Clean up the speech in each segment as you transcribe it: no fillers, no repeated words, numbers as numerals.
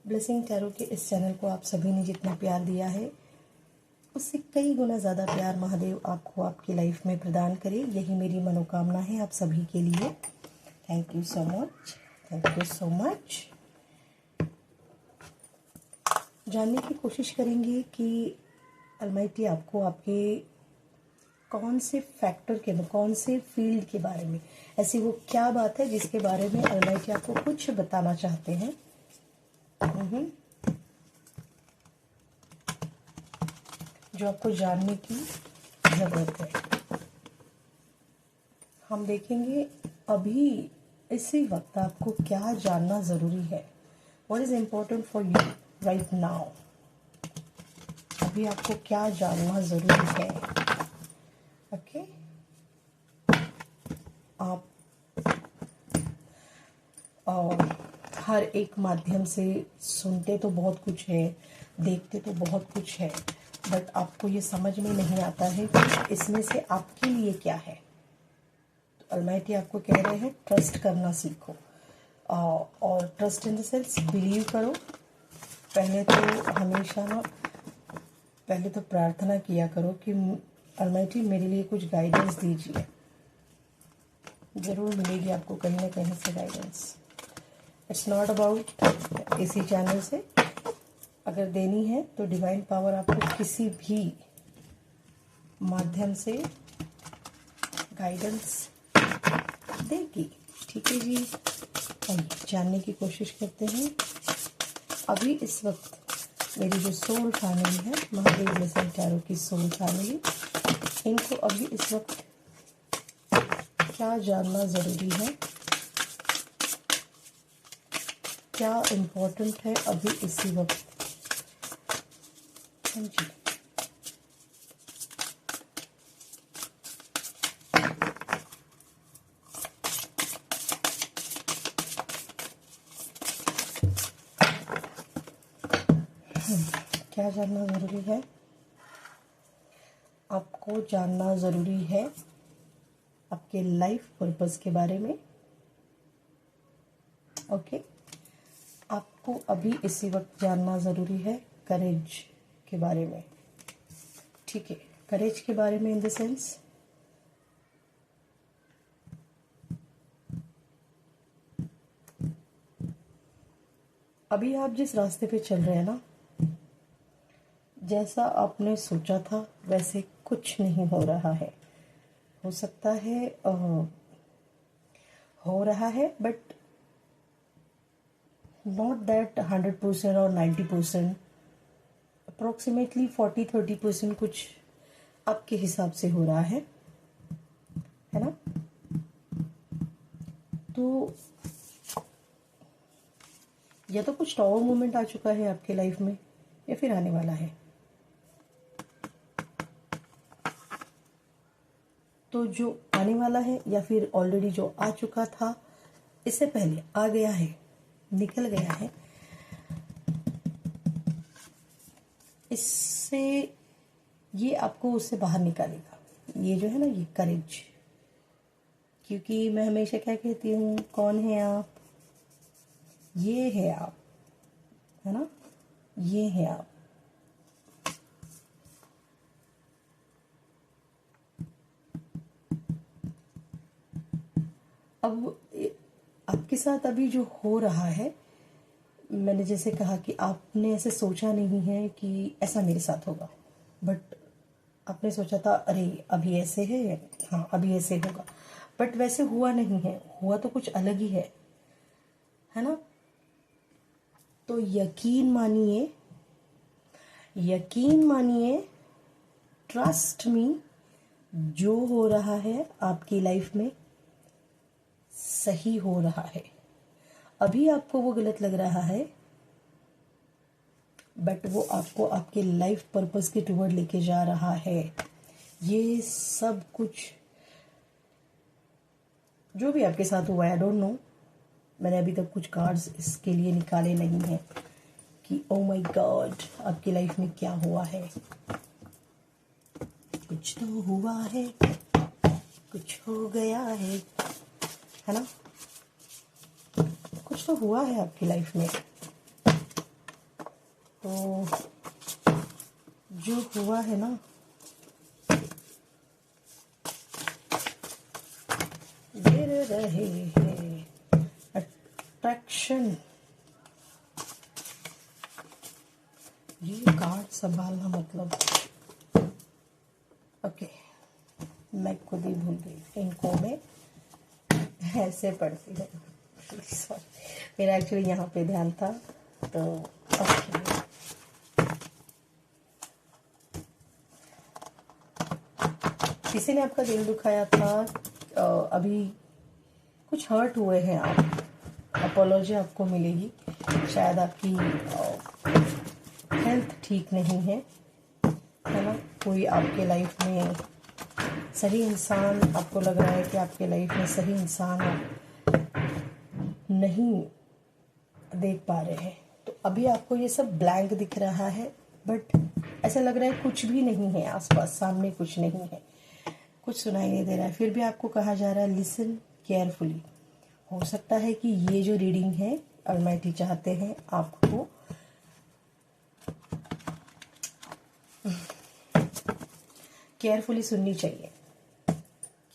Blessing tarot के इस channel को आप सभी ने जितना प्यार दिया है उससे कई गुना ज़्यादा प्यार महादेव आपको आपकी लाइफ में प्रदान करे, यही मेरी मनोकामना है आप सभी के लिए। Thank you so much, thank you so much. जानने की कोशिश करेंगे कि अलमाइटी आपको आपके कौन से फैक्टर के, कौन से फील्ड के बारे में, ऐसी वो क्या बात है जिसके बारे में अलमाइटी आपको कुछ बताना चाहते हैं। जो आपको जानने की ज़रूरत है। हम देखेंगे अभी इसी वक्त आपको क्या जानना ज़रूरी है। What is important for you right now. अभी आपको क्या जानना ज़रूरी है। ओके आप हर एक माध्यम से सुनते तो बहुत कुछ है, देखते तो बहुत कुछ है, बट आपको ये समझ में नहीं आता है कि इसमें से आपके लिए क्या है। तो अलमाइटी आपको कह रहे हैं ट्रस्ट करना सीखो, और trust in the sense believe करो। पहले तो प्रार्थना किया करो कि अलमाइटी मेरे लिए कुछ गाइडेंस दीजिए। ज़रूर मिलेगी आपको कहीं ना कहीं से गाइडेंस। इट्स नॉट अबाउट इसी चैनल से, अगर देनी है तो डिवाइन पावर आपको किसी भी माध्यम से गाइडेंस देगी। ठीक है जी, जानने की कोशिश करते हैं। अभी इस वक्त मेरी जो सोल फैमिली है, महादेव ब्लेसिंग टैरो की सोल फैमिली, इनको अभी इस वक्त क्या जानना ज़रूरी है, क्या इम्पोर्टेंट है अभी इसी वक्त। हाँ जी, क्या जानना ज़रूरी है। आपको जानना ज़रूरी है आपके लाइफ पर्पस के बारे में। ओके आपको अभी इसी वक्त जानना ज़रूरी है करेज के बारे में। ठीक है, करेज के बारे में इन द सेंस अभी आप जिस रास्ते पे चल रहे हैं ना, जैसा आपने सोचा था वैसे कुछ नहीं हो रहा है। हो सकता है हो रहा है, बट नॉट दैट 100% और 90%, अप्रोक्सीमेटली 40-30% कुछ आपके हिसाब से हो रहा है ना। तो या तो कुछ टॉवर मोमेंट आ चुका है आपके लाइफ में, या फिर आने वाला है। तो जो आने वाला है या फिर ऑलरेडी जो आ चुका था, इससे पहले आ गया है, निकल गया है, इससे ये आपको उससे बाहर निकालेगा। ये जो है ना, ये करेज। क्योंकि मैं हमेशा क्या कहती हूँ, कौन है आप, ये है आप, है ना, ये है आप। अब आपके साथ अभी जो हो रहा है, मैंने जैसे कहा कि आपने ऐसे सोचा नहीं है कि ऐसा मेरे साथ होगा, बट आपने सोचा था अरे अभी ऐसे है, हाँ अभी ऐसे होगा, बट वैसे हुआ नहीं है, हुआ तो कुछ अलग ही है ना। तो यकीन मानिए, ट्रस्ट मी, जो हो रहा है आपकी लाइफ में सही हो रहा है। अभी आपको वो गलत लग रहा है, बट वो आपको आपके लाइफ पर्पस के टुवर्ड लेके जा रहा है। ये सब कुछ जो भी आपके साथ हुआ है, आई डोंट नो, मैंने अभी तक कुछ कार्ड्स इसके लिए निकाले नहीं हैं कि ओ माय गॉड आपकी लाइफ में क्या हुआ है। कुछ तो हुआ है, कुछ हो गया है ना, कुछ तो हुआ है आपकी लाइफ में। तो जो हुआ है ना, गिर रहे हैं अट्रैक्शन, ये कार्ड संभालना मतलब, ओके मैं खुद ही भूल गई इनको, मैं ऐसे पढ़ती हूँ, सॉरी मेरा एक्चुअली यहाँ पे ध्यान था, तो ओके। किसी ने आपका दिल दुखाया था, अभी कुछ हर्ट हुए हैं आप, अपोलॉजी आपको मिलेगी, शायद आपकी हेल्थ ठीक नहीं है ना, कोई आपके लाइफ में सही इंसान, आपको लग रहा है कि आपके लाइफ में सही इंसान आप नहीं देख पा रहे हैं, तो अभी आपको ये सब ब्लैंक दिख रहा है, बट ऐसा लग रहा है कुछ भी नहीं है आसपास, सामने कुछ नहीं है, कुछ सुनाई नहीं दे रहा है, फिर भी आपको कहा जा रहा है लिसन केयरफुली। हो सकता है कि ये जो रीडिंग है ऑलमाइटी चाहते हैं आपको केयरफुली सुननी चाहिए,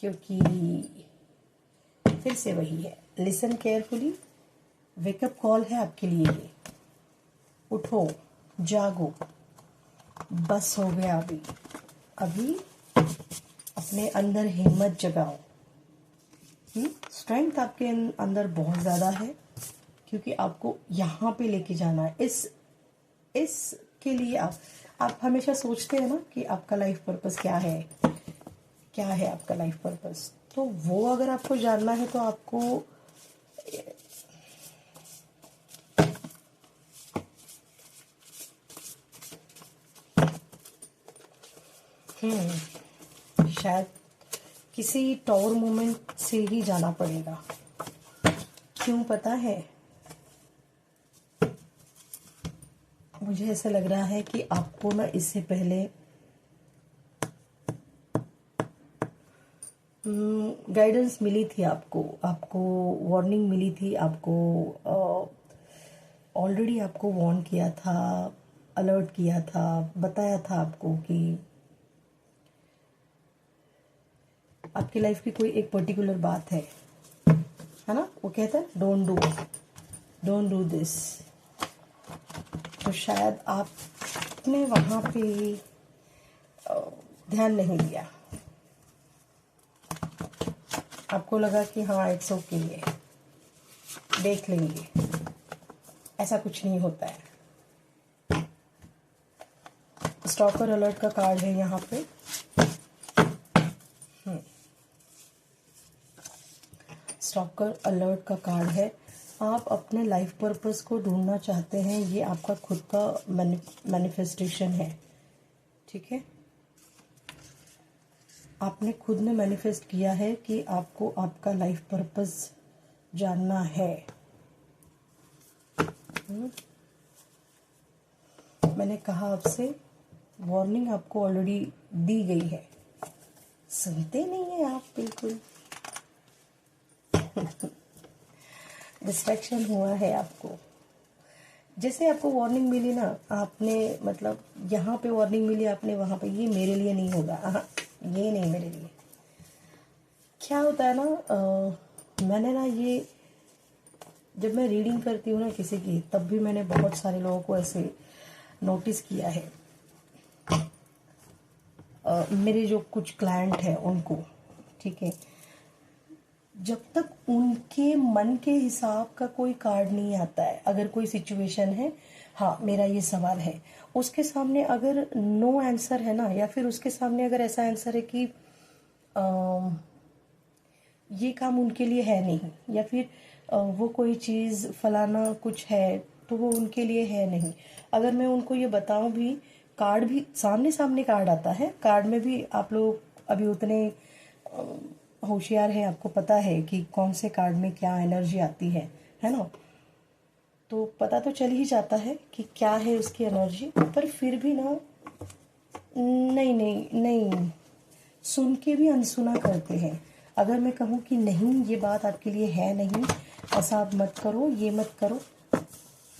क्योंकि फिर से वही है, लिसन केयरफुली, वेकअप कॉल है आपके लिए ये, उठो जागो, बस हो गया, अभी अपने अंदर हिम्मत जगाओ। स्ट्रेंथ आपके अंदर बहुत ज़्यादा है, क्योंकि आपको यहाँ पे लेके जाना है, इस के लिए आप हमेशा सोचते हैं ना कि आपका लाइफ पर्पस क्या है, क्या है आपका लाइफ पर्पस, तो वो अगर आपको जानना है तो आपको शायद किसी टॉवर मोमेंट से ही जाना पड़ेगा। क्यों पता है, मुझे ऐसा लग रहा है कि आपको ना इससे पहले गाइडेंस मिली थी, आपको वार्निंग मिली थी, आपको ऑलरेडी आपको वार्न किया था, अलर्ट किया था, बताया था आपको कि आपकी लाइफ की कोई एक पर्टिकुलर बात है ना, वो कहता है डोंट डू दिस, तो शायद आपने वहां पे ध्यान नहीं दिया, आपको लगा कि हाँ इट्स ओके, देख लेंगे, ऐसा कुछ नहीं होता है। स्टॉकर अलर्ट का कार्ड है यहाँ पे, स्टॉकर अलर्ट का कार्ड है, आप अपने लाइफ पर्पस को ढूंढना चाहते हैं, ये आपका खुद का मैनिफेस्टेशन है, ठीक है, आपने खुद ने मैनिफेस्ट किया है कि आपको आपका लाइफ पर्पस जानना है। मैंने कहा आपसे वार्निंग आपको ऑलरेडी दी गई है, सुनते नहीं है आप बिल्कुल। डिस्ट्रैक्शन हुआ है आपको, जैसे आपको वार्निंग मिली ना, आपने मतलब यहाँ पे वार्निंग मिली आपने, वहां पे ये मेरे लिए नहीं होगा, ये नहीं मेरे लिए। क्या होता है ना, मैंने ना ये जब मैं रीडिंग करती हूँ ना किसी की, तब भी मैंने बहुत सारे लोगों को ऐसे नोटिस किया है, मेरे जो कुछ क्लाइंट हैं उनको, ठीक है, जब तक उनके मन के हिसाब का कोई कार्ड नहीं आता है, अगर कोई सिचुएशन है, हाँ मेरा ये सवाल है, उसके सामने अगर नो आंसर है ना, या फिर उसके सामने अगर ऐसा आंसर है कि ये काम उनके लिए है नहीं, या फिर वो कोई चीज़ फलाना कुछ है तो वो उनके लिए है नहीं, अगर मैं उनको ये बताऊं भी, कार्ड भी सामने सामने कार्ड आता है, कार्ड में भी आप लोग अभी उतने होशियार है, आपको पता है कि कौन से कार्ड में क्या एनर्जी आती है ना, तो पता तो चल ही जाता है कि क्या है उसकी एनर्जी, पर फिर भी ना नहीं नहीं नहीं, सुन के भी अनसुना करते हैं। अगर मैं कहूँ कि नहीं ये बात आपके लिए है नहीं, ऐसा आप मत करो, ये मत करो,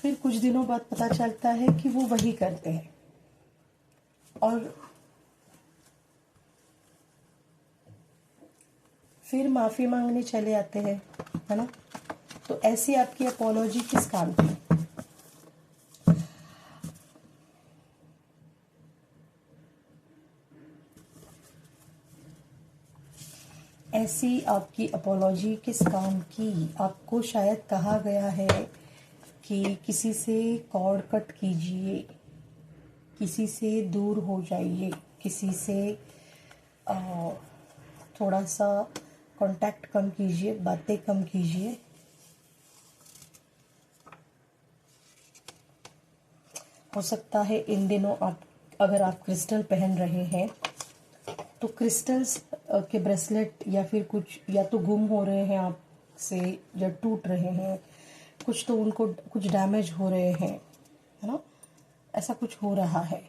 फिर कुछ दिनों बाद पता चलता है कि वो वही करते हैं और फिर माफ़ी मांगने चले आते हैं, है ना। तो ऐसी आपकी अपॉलॉजी किस काम की? ऐसी आपकी अपॉलॉजी किस काम की? आपको शायद कहा गया है कि किसी से कॉर्ड कट कीजिए, किसी से दूर हो जाइए, किसी से थोड़ा सा कांटेक्ट कम कीजिए, बातें कम कीजिए। हो सकता है इन दिनों अगर आप क्रिस्टल पहन रहे हैं तो क्रिस्टल्स के ब्रेसलेट या फिर कुछ या तो गुम हो रहे हैं आपसे या टूट रहे हैं, कुछ तो उनको कुछ डैमेज हो रहे हैं, है ना। ऐसा कुछ हो रहा है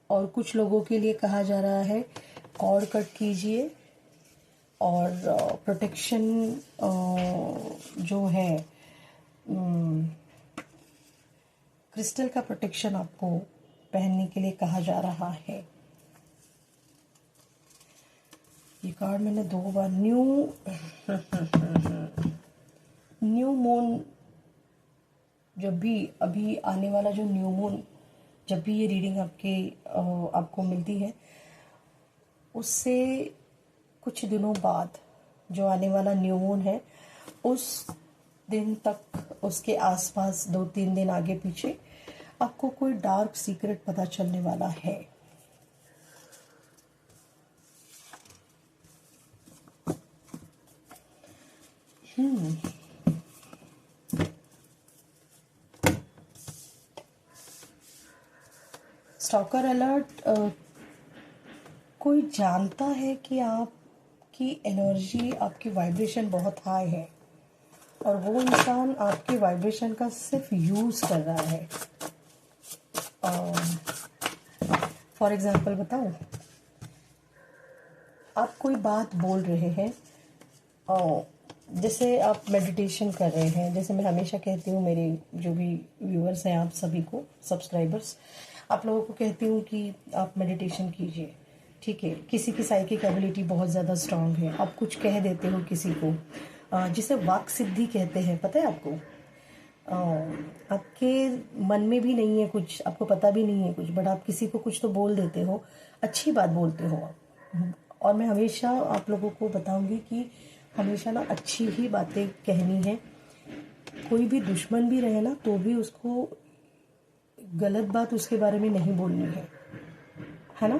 और कुछ लोगों के लिए कहा जा रहा है कॉर्ड कट कीजिए और प्रोटेक्शन जो है क्रिस्टल का प्रोटेक्शन आपको पहनने के लिए कहा जा रहा है। ये कार्ड मैंने 2 बार न्यू मून, जब भी अभी आने वाला जो न्यू मून, जब भी ये रीडिंग आपको मिलती है उससे कुछ दिनों बाद जो आने वाला न्यू मून है उस दिन तक, उसके आसपास 2-3 दिन आगे पीछे आपको कोई डार्क सीक्रेट पता चलने वाला है। स्टॉकर अलर्ट, कोई जानता है कि आपकी एनर्जी, आपकी वाइब्रेशन बहुत हाई है और वो इंसान आपके वाइब्रेशन का सिर्फ यूज कर रहा है। फॉर एग्जाम्पल बताऊं, आप कोई बात बोल रहे हैं और जैसे आप मेडिटेशन कर रहे हैं, जैसे मैं हमेशा कहती हूँ मेरे जो भी व्यूअर्स हैं, आप सभी को, सब्सक्राइबर्स, आप लोगों को कहती हूँ कि आप मेडिटेशन कीजिए, ठीक है। किसी की साइकिक एबिलिटी बहुत ज़्यादा स्ट्रांग है, आप कुछ कह देते हो किसी को, जिसे वाक सिद्धि कहते हैं, पता है आपको। आपके मन में भी नहीं है कुछ, आपको पता भी नहीं है कुछ, बट आप किसी को कुछ तो बोल देते हो, अच्छी बात बोलते हो आप। और मैं हमेशा आप लोगों को बताऊंगी कि हमेशा ना अच्छी ही बातें कहनी है। कोई भी दुश्मन भी रहे ना तो भी उसको गलत बात उसके बारे में नहीं बोलनी है ना।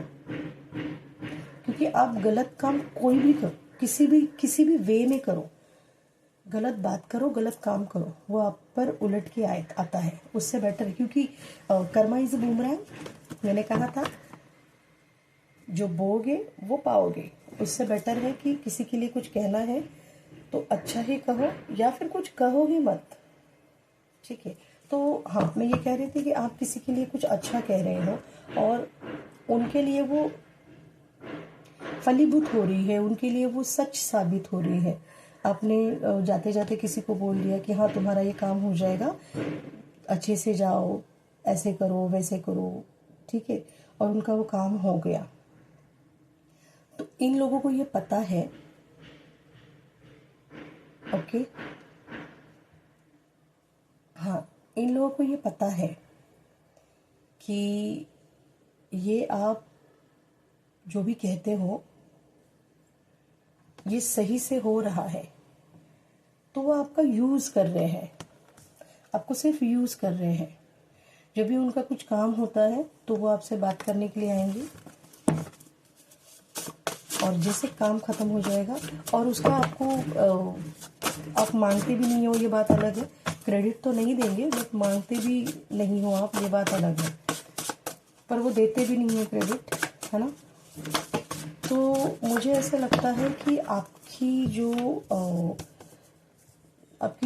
क्योंकि आप गलत काम कोई भी करो, किसी भी वे में करो, गलत बात करो, गलत काम करो, वो आप पर उलट के आता है। उससे बेटर, क्योंकि कर्मा इज बूमरैंग, मैंने कहा था, जो बोगे वो पाओगे। उससे बेटर है कि किसी के लिए कुछ कहना है तो अच्छा ही कहो या फिर कुछ कहो ही मत, ठीक है। तो हाँ, मैं ये कह रही थी कि आप किसी के लिए कुछ अच्छा कह रहे हो और उनके लिए वो फलीभूत हो रही है, उनके लिए वो सच साबित हो रही है। आपने जाते जाते किसी को बोल दिया कि हाँ तुम्हारा ये काम हो जाएगा, अच्छे से जाओ, ऐसे करो वैसे करो, ठीक है, और उनका वो काम हो गया। तो इन लोगों को ये पता है, ओके, हाँ, इन लोगों को ये पता है कि ये आप जो भी कहते हो ये सही से हो रहा है, तो वो आपका यूज कर रहे हैं, आपको सिर्फ यूज कर रहे हैं। जब भी उनका कुछ काम होता है तो वो आपसे बात करने के लिए आएंगे और जैसे काम खत्म हो जाएगा और उसका आपको आप मांगते भी नहीं हो, ये बात अलग है, क्रेडिट तो नहीं देंगे बट मांगते भी नहीं हो आप, ये बात अलग है, पर वो देते भी नहीं है क्रेडिट, है ना। तो मुझे ऐसा लगता है कि आपकी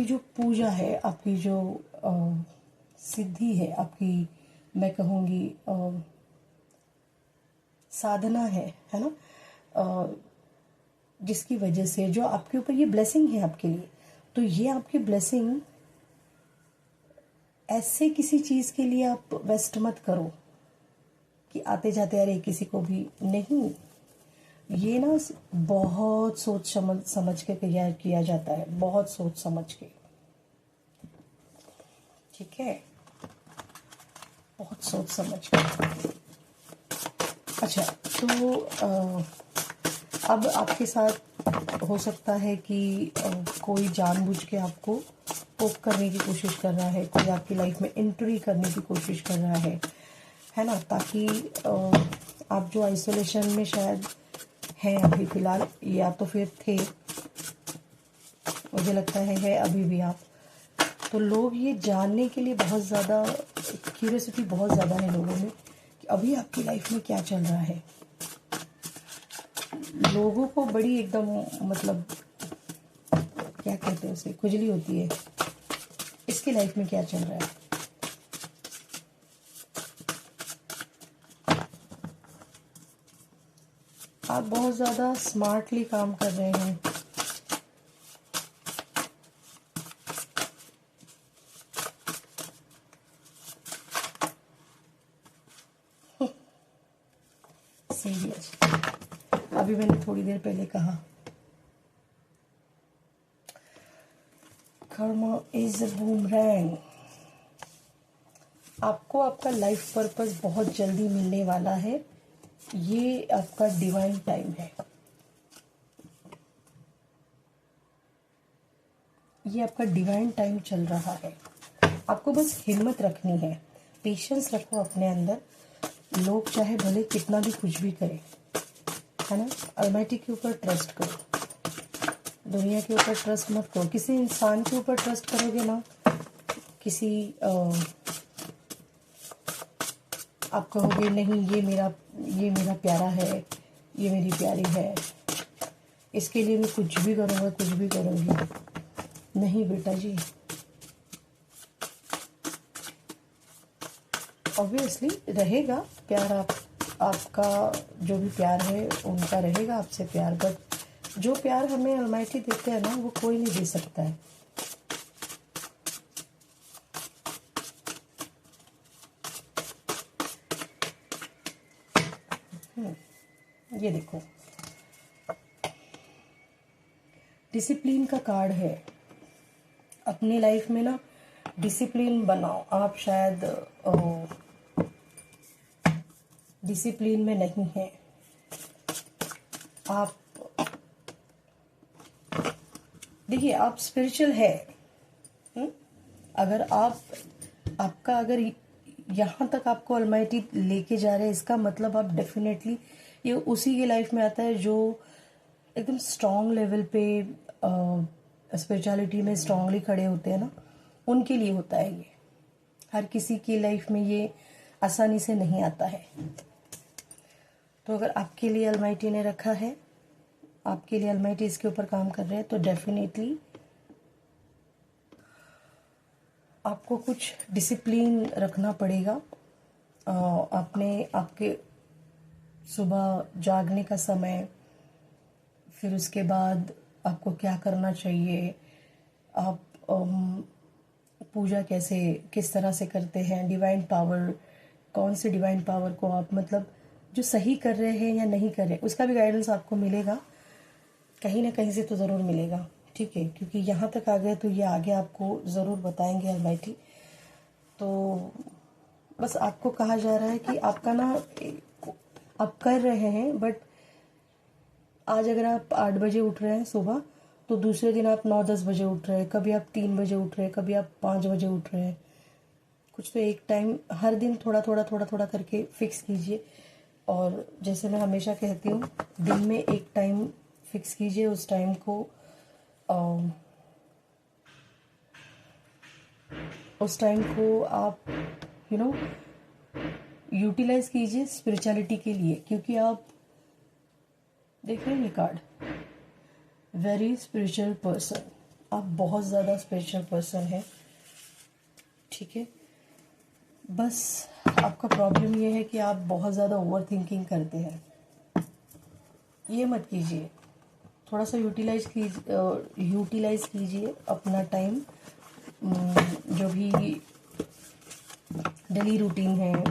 जो पूजा है, आपकी जो सिद्धि है, आपकी मैं कहूँगी साधना है ना, जिसकी वजह से जो आपके ऊपर ये ब्लेसिंग है आपके लिए, तो ये आपकी ब्लेसिंग ऐसे किसी चीज़ के लिए आप वेस्ट मत करो कि आते जाते अरे किसी को भी नहीं। ये ना बहुत सोच समझ समझ के तैयार किया जाता है, बहुत सोच समझ के, ठीक है, बहुत सोच समझ के। अच्छा, तो अब आपके साथ हो सकता है कि कोई जानबूझ के आपको पोक करने की कोशिश कर रहा है, कोई आपकी लाइफ में एंट्री करने की कोशिश कर रहा है ना, ताकि आप जो आइसोलेशन में शायद हैं अभी फ़िलहाल, या तो फिर थे, मुझे लगता है अभी भी आप, तो लोग ये जानने के लिए बहुत ज़्यादा क्यूरियोसिटी बहुत ज़्यादा है लोगों में कि अभी आपकी लाइफ में क्या चल रहा है। लोगों को बड़ी एकदम मतलब क्या कहते हैं उसे, खुजली होती है इसकी लाइफ में क्या चल रहा है। आप बहुत ज़्यादा स्मार्टली काम कर रहे हैं, सीरियस। अभी मैंने थोड़ी देर पहले कहा कर्मा इज अ बूमरैंग। आपको आपका लाइफ पर्पस बहुत जल्दी मिलने वाला है, ये आपका डिवाइन टाइम है, ये आपका डिवाइन टाइम चल रहा है। आपको बस हिम्मत रखनी है, पेशेंस रखो अपने अंदर। लोग चाहे भले कितना भी कुछ भी करें, है ना, अलमाइटी के ऊपर ट्रस्ट करो, दुनिया के ऊपर ट्रस्ट मत करो। किसी इंसान के ऊपर ट्रस्ट करोगे ना, किसी आप कहोगे नहीं ये मेरा प्यारा है, ये मेरी प्यारी है, इसके लिए मैं कुछ भी करूँगा, कुछ भी करूँगी। नहीं बेटा जी, ऑब्वियसली रहेगा प्यार, आपका जो भी प्यार है उनका रहेगा आपसे प्यार, बट जो प्यार हमें अलमाइटी देते हैं ना, वो कोई नहीं दे सकता है। ये देखो, डिसिप्लिन का कार्ड है। अपनी लाइफ में ना डिसिप्लिन बनाओ। आप शायद डिसिप्लिन में नहीं है, आप देखिए आप स्पिरिचुअल है। अगर आपका अगर यहाँ तक आपको अलमाइटी लेके जा रहे हैं, इसका मतलब आप डेफिनेटली, ये उसी के लाइफ में आता है जो एकदम स्ट्रॉन्ग लेवल पे स्पिरिचुअलिटी में स्ट्रांगली खड़े होते हैं ना, उनके लिए होता है ये। हर किसी की लाइफ में ये आसानी से नहीं आता है। तो अगर आपके लिए अलमाइटी ने रखा है, आपके लिए अलमाइटी इसके ऊपर काम कर रहे हैं, तो डेफिनेटली आपको कुछ डिसिप्लिन रखना पड़ेगा। आपके सुबह जागने का समय, फिर उसके बाद आपको क्या करना चाहिए, आप पूजा किस तरह से करते हैं, डिवाइन पावर, कौन से डिवाइन पावर को आप मतलब जो सही कर रहे हैं या नहीं कर रहे, उसका भी गाइडेंस आपको मिलेगा, कहीं ना कहीं से तो ज़रूर मिलेगा, ठीक है, क्योंकि यहाँ तक आ गए तो ये आगे आपको ज़रूर बताएंगे अलमाइटी। तो बस आपको कहा जा रहा है कि आपका ना आप कर रहे हैं, बट आज अगर आप 8 बजे उठ रहे हैं सुबह, तो दूसरे दिन आप 9-10 बजे उठ रहे हैं, कभी आप 3 बजे उठ रहे हैं, कभी आप 5 बजे उठ रहे हैं। कुछ तो एक टाइम हर दिन थोड़ा थोड़ा करके फिक्स कीजिए। और जैसे मैं हमेशा कहती हूँ, दिन में एक टाइम फिक्स कीजिए, उस टाइम को आप यूटिलाइज कीजिए स्पिरिचुअलिटी के लिए, क्योंकि आप देख रहे हैं ये कार्ड, वेरी स्पिरिचुअल पर्सन, आप बहुत ज़्यादा स्पिरिचुअल पर्सन है, ठीक है। बस आपका प्रॉब्लम ये है कि आप बहुत ज़्यादा ओवर थिंकिंग करते हैं, ये मत कीजिए। थोड़ा सा यूटिलाइज कीजिए अपना टाइम, जो भी डेली रूटीन है,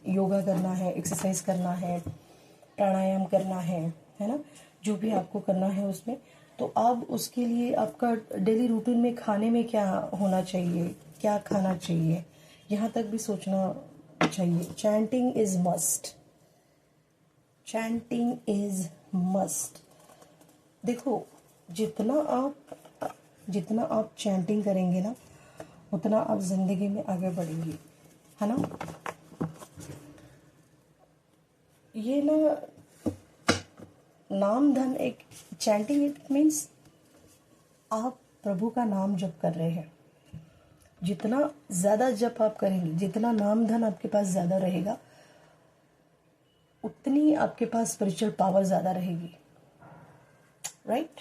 योगा करना है, एक्सरसाइज करना है, प्राणायाम करना है ना, जो भी आपको करना है उसमें, तो आप उसके लिए आपका डेली रूटीन में खाने में क्या होना चाहिए, क्या खाना चाहिए, यहाँ तक भी सोचना चाहिए। Chanting is must, chanting is must. देखो, जितना आप चैंटिंग करेंगे ना, उतना आप जिंदगी में आगे बढ़ेंगे, है ना। ये ना नाम धन, एक चैंटिंग इट मीन्स आप प्रभु का नाम जप कर रहे हैं। जितना ज्यादा जप आप करेंगे, जितना नाम धन आपके पास ज्यादा रहेगा, उतनी आपके पास स्पिरिचुअल पावर ज्यादा रहेगी। Right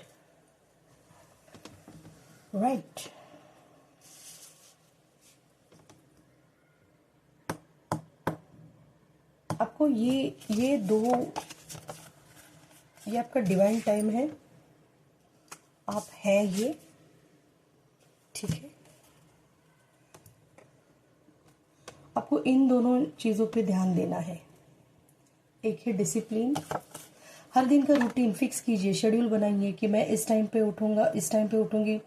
right. आपको ये आपका डिवाइन टाइम है, आप हैं ये, ठीक है। आपको इन दोनों चीज़ों पे ध्यान देना है। एक है डिसिप्लिन, हर दिन का रूटीन फिक्स कीजिए, शेड्यूल बनाइए कि मैं इस टाइम पे उठूंगा, इस टाइम पे उठूंगी,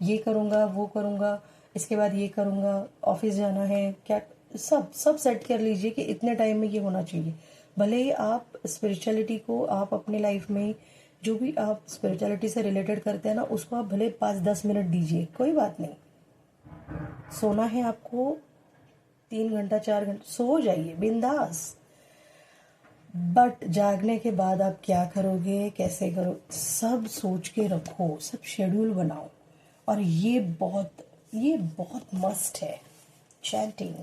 ये करूंगा, वो करूंगा, इसके बाद ये करूंगा, ऑफिस जाना है, क्या सब सेट कर लीजिए कि इतने टाइम में ये होना चाहिए। भले ही आप स्पिरिचुअलिटी को, आप अपने लाइफ में जो भी आप स्पिरिचुअलिटी से रिलेटेड करते हैं ना, उसको आप भले 5-10 मिनट दीजिए, कोई बात नहीं। सोना है आपको 3 घंटा 4 घंटा, सो जाइए बिंदास। बट जागने के बाद आप क्या करोगे, कैसे करो, सब सोच के रखो, सब शेड्यूल बनाओ। और ये बहुत मस्ट है, चैंटिंग।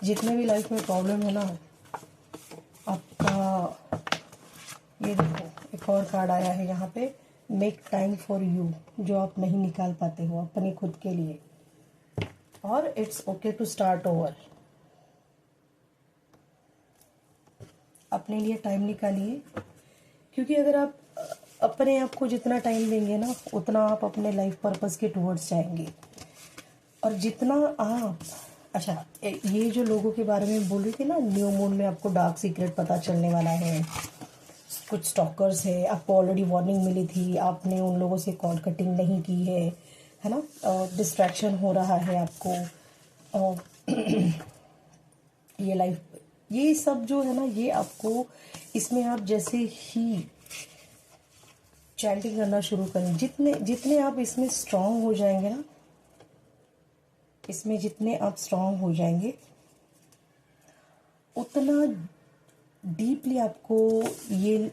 जितने भी लाइफ में प्रॉब्लम है ना, आपका ये देखो, एक और कार्ड आया है यहाँ पे, मेक टाइम फॉर यू, जो आप नहीं निकाल पाते हो अपने खुद के लिए, और it's okay to start over. अपने लिए टाइम निकालिए, क्योंकि अगर आप अपने आप को जितना टाइम देंगे ना, उतना आप अपने लाइफ पर्पस के टुवर्ड्स जाएंगे। और जितना आप, अच्छा, ये जो लोगों के बारे में बोल रही थी ना, न्यू मून में आपको डार्क सीक्रेट पता चलने वाला है, कुछ स्टॉकर्स है, आपको ऑलरेडी वार्निंग मिली थी, आपने उन लोगों से कॉल कटिंग नहीं की है ना, डिस्ट्रैक्शन हो रहा है आपको, ये लाइफ, ये सब जो है ना, ये आपको, इसमें आप जैसे ही चैंटिंग करना शुरू करें, जितने आप इसमें स्ट्रांग हो जाएंगे ना, इसमें जितने आप स्ट्रांग हो जाएंगे, उतना डीपली आपको ये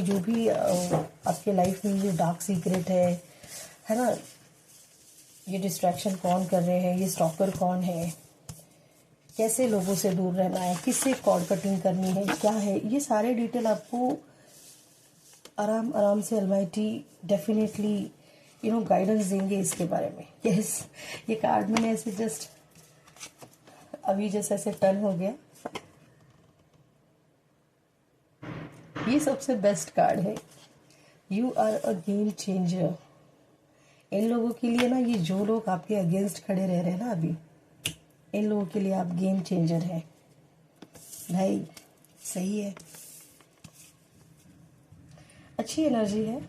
जो भी आपके लाइफ में ये डार्क सीक्रेट है ना, ये डिस्ट्रैक्शन कौन कर रहे हैं, ये स्टॉकर कौन है, कैसे लोगों से दूर रहना है, किससे कॉल कटिंग करनी है, क्या है, ये सारे डिटेल आपको आराम आराम से अलमाइटी डेफिनेटली गाइडेंस देंगे इसके बारे में। यस, ये कार्ड मैंने ऐसे जस्ट अभी जैसे ऐसे टर्न हो गया, ये सबसे बेस्ट कार्ड है। You are a game changer. इन लोगों के लिए ना, ये जो लोग आपके अगेंस्ट खड़े रह रहे हैं ना अभी, इन लोगों के लिए आप गेम चेंजर हैं भाई। सही है, अच्छी एनर्जी है,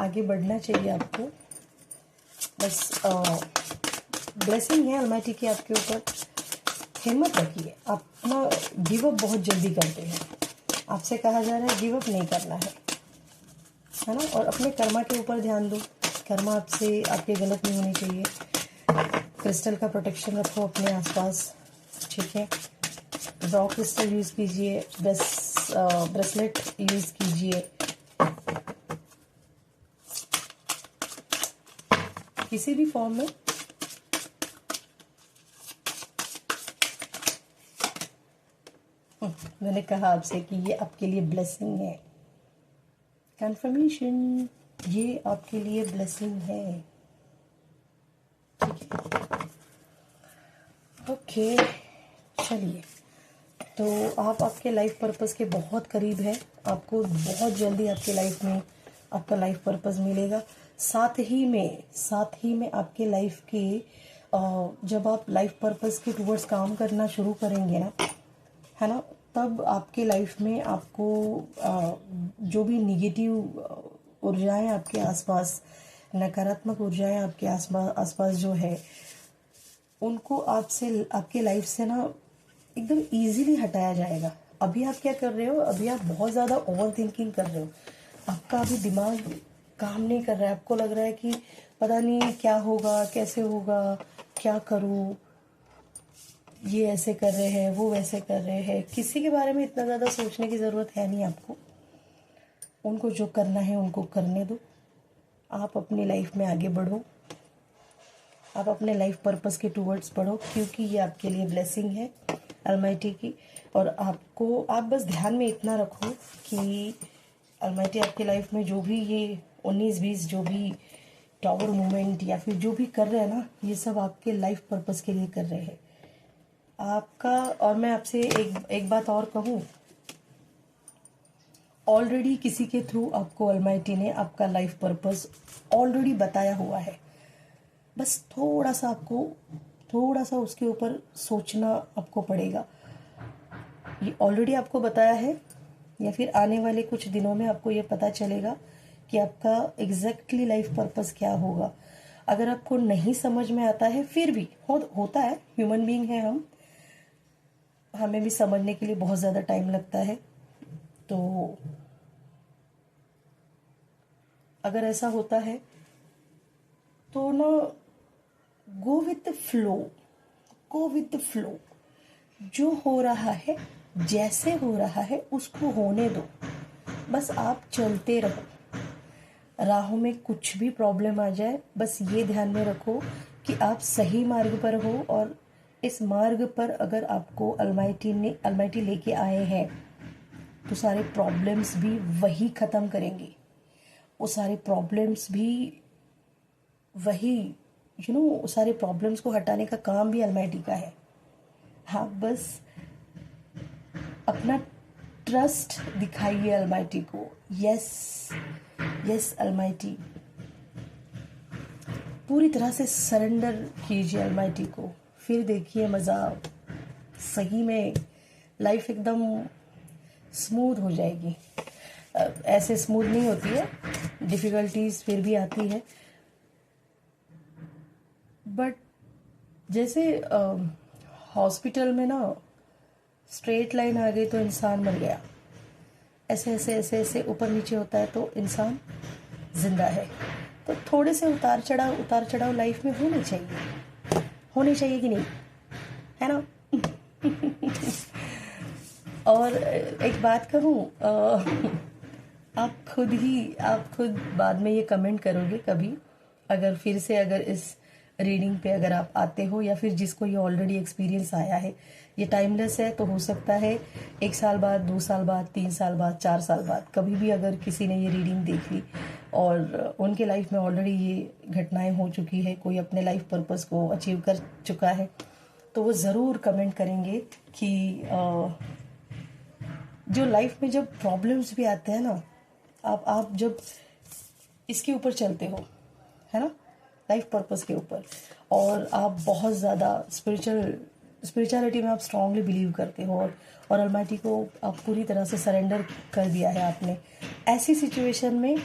आगे बढ़ना चाहिए आपको। बस ब्लेसिंग है अलमाइटी की आपके ऊपर। हिम्मत रखिए, आप ना गिव अप बहुत जल्दी करते हैं, आपसे कहा जा रहा है गिव अप नहीं करना है ना। और अपने कर्मा के ऊपर ध्यान दो, कर्मा आपसे आपके गलत नहीं होनी चाहिए। क्रिस्टल का प्रोटेक्शन रखो अपने आसपास, ठीक है। रॉ क्रिस्टल यूज कीजिए, ब्रेसलेट यूज कीजिए, किसी भी फॉर्म में। मैंने कहा आपसे कि ये आपके लिए ब्लेसिंग है, कंफर्मेशन, ये आपके लिए ब्लेसिंग है, ठीक है। ओके, चलिए तो आप आपके लाइफ पर्पस के बहुत करीब है। आपको बहुत जल्दी आपके लाइफ में आपका लाइफ पर्पस मिलेगा। साथ ही में आपके लाइफ के जब आप लाइफ पर्पस के टूवर्ड्स काम करना शुरू करेंगे ना, है ना, तब आपके लाइफ में आपको जो भी निगेटिव ऊर्जाएं आपके आसपास, नकारात्मक ऊर्जाएं आपके आसपास जो है, उनको आपके लाइफ से ना एकदम इजीली हटाया जाएगा। अभी आप क्या कर रहे हो? अभी आप बहुत ज़्यादा ओवर थिंकिंग कर रहे हो। आपका अभी दिमाग काम नहीं कर रहा है। आपको लग रहा है कि पता नहीं क्या होगा, कैसे होगा, क्या करूँ, ये ऐसे कर रहे हैं, वो वैसे कर रहे हैं। किसी के बारे में इतना ज़्यादा सोचने की ज़रूरत है नहीं आपको। उनको जो करना है उनको करने दो। आप अपनी लाइफ में आगे बढ़ो। आप अपने लाइफ पर्पस के टूवर्ड्स बढ़ो, क्योंकि ये आपके लिए ब्लेसिंग है अलमाइटी की। और आप बस ध्यान में इतना रखो कि अलमाइटी आपकी लाइफ में जो भी ये 19-20 जो भी टावर मूवमेंट या फिर जो भी कर रहे हैं ना, ये सब आपके लाइफ पर्पस के लिए कर रहे हैं आपका। और मैं आपसे एक बात और कहूँ, ऑलरेडी किसी के थ्रू आपको अलमाइटी ने आपका लाइफ पर्पस ऑलरेडी बताया हुआ है। बस थोड़ा सा उसके ऊपर सोचना आपको पड़ेगा। ये ऑलरेडी आपको बताया है, या फिर आने वाले कुछ दिनों में आपको ये पता चलेगा कि आपका एग्जैक्टली लाइफ पर्पस क्या होगा। अगर आपको नहीं समझ में आता है, फिर भी होता है, ह्यूमन बीइंग है हम, हमें भी समझने के लिए बहुत ज़्यादा टाइम लगता है। तो अगर ऐसा होता है तो ना, गो विथ द फ्लो। जो हो रहा है, जैसे हो रहा है, उसको होने दो। बस आप चलते रहो। राहों में कुछ भी प्रॉब्लम आ जाए, बस ये ध्यान में रखो कि आप सही मार्ग पर हो। और इस मार्ग पर अगर आपको अलमाइटी लेके आए हैं, तो सारे प्रॉब्लम्स भी वही ख़त्म करेंगे। वो सारे प्रॉब्लम्स भी वही सारे प्रॉब्लम्स को हटाने का काम भी अलमाइटी का है। हाँ, बस अपना ट्रस्ट दिखाइए अलमाइटी को। यस अलमाइटी, पूरी तरह से सरेंडर कीजिए अलमाइटी को। फिर देखिए मज़ा, सही में लाइफ एकदम स्मूथ हो जाएगी। ऐसे स्मूथ नहीं होती है, डिफ़िकल्टीज फिर भी आती है, बट जैसे हॉस्पिटल में ना स्ट्रेट लाइन आ गई तो इंसान मर गया, ऐसे ऐसे ऊपर नीचे होता है तो इंसान जिंदा है। तो थोड़े से उतार चढ़ाव लाइफ में होने चाहिए कि नहीं, है ना? और एक बात कहूँ, आप खुद बाद में ये कमेंट करोगे कभी, अगर इस रीडिंग पे अगर आप आते हो, या फिर जिसको ये ऑलरेडी एक्सपीरियंस आया है। ये टाइमलेस है, तो हो सकता है 1 साल बाद, 2 साल बाद, 3 साल बाद, 4 साल बाद, कभी भी अगर किसी ने ये रीडिंग देख ली और उनके लाइफ में ऑलरेडी ये घटनाएं हो चुकी है, कोई अपने लाइफ पर्पस को अचीव कर चुका है, तो वो ज़रूर कमेंट करेंगे कि जो लाइफ में जब प्रॉब्लम्स भी आते हैं ना, आप जब इसके ऊपर चलते हो, है ना, लाइफ पर्पस के ऊपर, और आप बहुत ज़्यादा स्पिरिचुअलिटी में आप स्ट्रांगली बिलीव करते हो, और अलमाइटी को आप पूरी तरह से सरेंडर कर दिया है आपने, ऐसी सिचुएशन में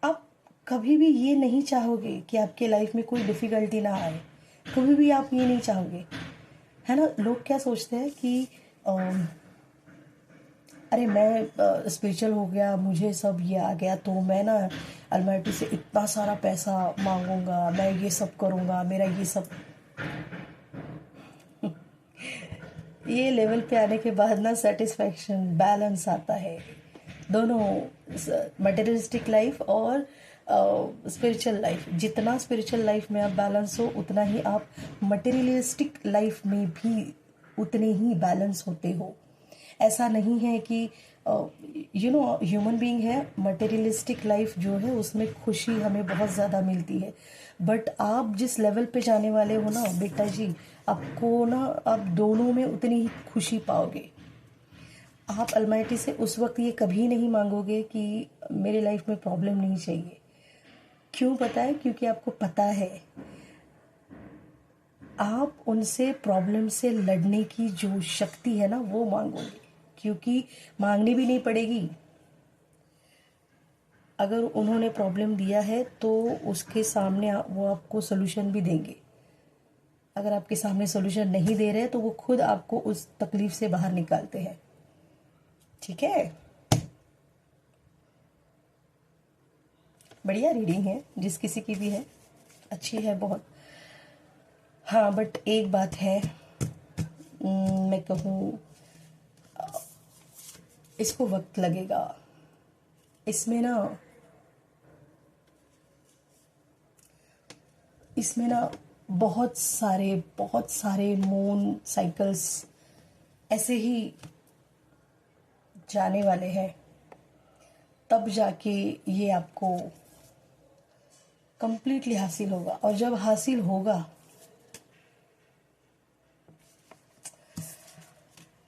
आप कभी भी ये नहीं चाहोगे कि आपके लाइफ में कोई डिफ़िकल्टी ना आए। कभी भी आप ये नहीं चाहोगे, है ना? लोग क्या सोचते हैं कि अरे मैं स्पिरिचुअल हो गया, मुझे सब ये आ गया, तो मैं ना अलमाइटी से इतना सारा पैसा मांगूंगा, मैं ये सब करूंगा, मेरा ये सब ये लेवल पे आने के बाद ना सेटिस्फैक्शन, बैलेंस आता है। दोनों, मटेरियलिस्टिक लाइफ और स्पिरिचुअल लाइफ, जितना स्पिरिचुअल लाइफ में आप बैलेंस हो, उतना ही आप मटेरियलिस्टिक लाइफ में भी उतने ही बैलेंस होते हो। ऐसा नहीं है कि ह्यूमन बीइंग है, मटेरियलिस्टिक लाइफ जो है उसमें खुशी हमें बहुत ज़्यादा मिलती है, बट आप जिस लेवल पे जाने वाले हो ना बेटा जी, आपको ना, आप दोनों में उतनी ही खुशी पाओगे। आप अलमाइटी से उस वक्त ये कभी नहीं मांगोगे कि मेरी लाइफ में प्रॉब्लम नहीं चाहिए। क्यों पता है? क्योंकि आपको पता है आप उनसे प्रॉब्लम से लड़ने की जो शक्ति है ना वो मांगोगे, क्योंकि मांगनी भी नहीं पड़ेगी। अगर उन्होंने प्रॉब्लम दिया है तो उसके सामने वो आपको सोल्यूशन भी देंगे। अगर आपके सामने सोल्यूशन नहीं दे रहे तो वो खुद आपको उस तकलीफ से बाहर निकालते हैं। ठीक है, बढ़िया रीडिंग है, जिस किसी की भी है अच्छी है बहुत। हाँ, बट एक बात है, मैं कहूँ इसको वक्त लगेगा। इसमें ना बहुत सारे मून साइकिल्स ऐसे ही जाने वाले हैं, तब जाके ये आपको कंप्लीटली हासिल होगा। और जब हासिल होगा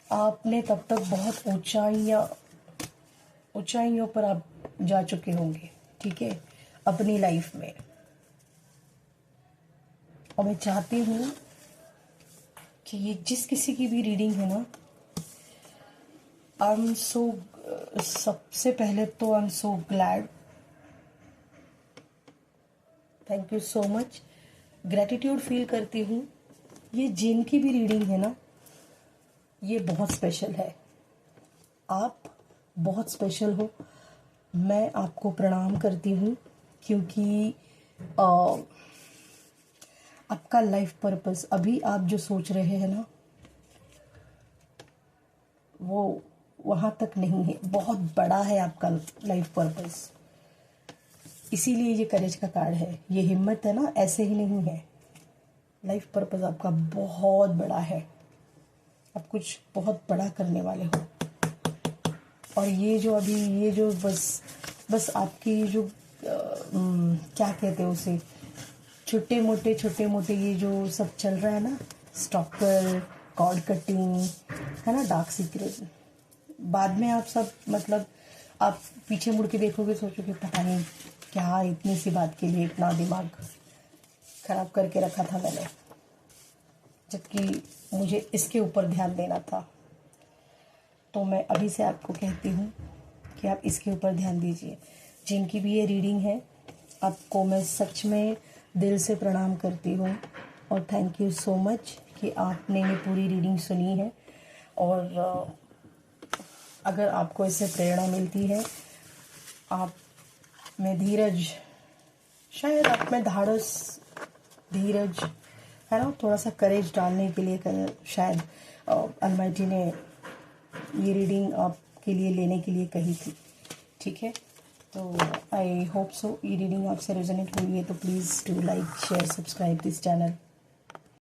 आपने तब तक बहुत ऊंचाइयों पर आप जा चुके होंगे। ठीक है, अपनी लाइफ में। और मैं चाहती हूँ कि ये जिस किसी की भी रीडिंग है ना, सबसे पहले तो I am so glad, thank you so much, gratitude feel करती हूँ। ये जिनकी भी रीडिंग है ना, ये बहुत स्पेशल है। आप बहुत स्पेशल हो। मैं आपको प्रणाम करती हूँ, क्योंकि आपका लाइफ पर्पस अभी आप जो सोच रहे हैं ना वो वहाँ तक नहीं है, बहुत बड़ा है आपका लाइफ पर्पस। इसीलिए ये करेज का कार्ड है। ये हिम्मत है ना, ऐसे ही नहीं है। लाइफ पर्पस आपका बहुत बड़ा है, आप कुछ बहुत बड़ा करने वाले हो। और ये जो बस आपकी जो क्या कहते हैं उसे, छोटे मोटे ये जो सब चल रहा है ना, स्टॉकर, कॉर्ड कटिंग, है ना, डार्क सीक्रेट, बाद में आप सब मतलब आप पीछे मुड़ के देखोगे, सोचोगे पता नहीं क्या इतनी सी बात के लिए इतना दिमाग खराब करके रखा था मैंने, जबकि मुझे इसके ऊपर ध्यान देना था। तो मैं अभी से आपको कहती हूँ कि आप इसके ऊपर ध्यान दीजिए। जिनकी भी ये रीडिंग है, आपको मैं सच में दिल से प्रणाम करती हूँ और थैंक यू सो मच कि आपने ये पूरी रीडिंग सुनी है। और अगर आपको इससे प्रेरणा मिलती है, आप में धीरज, शायद आप में धीरज है ना, थोड़ा सा करेज डालने के लिए शायद अलमाइटी ने ये रीडिंग आपके लिए लेने के लिए कही थी। ठीक है, तो आई होप सो ये रीडिंग आपसे रेजोनेट हुई है तो please do like, share, subscribe this channel.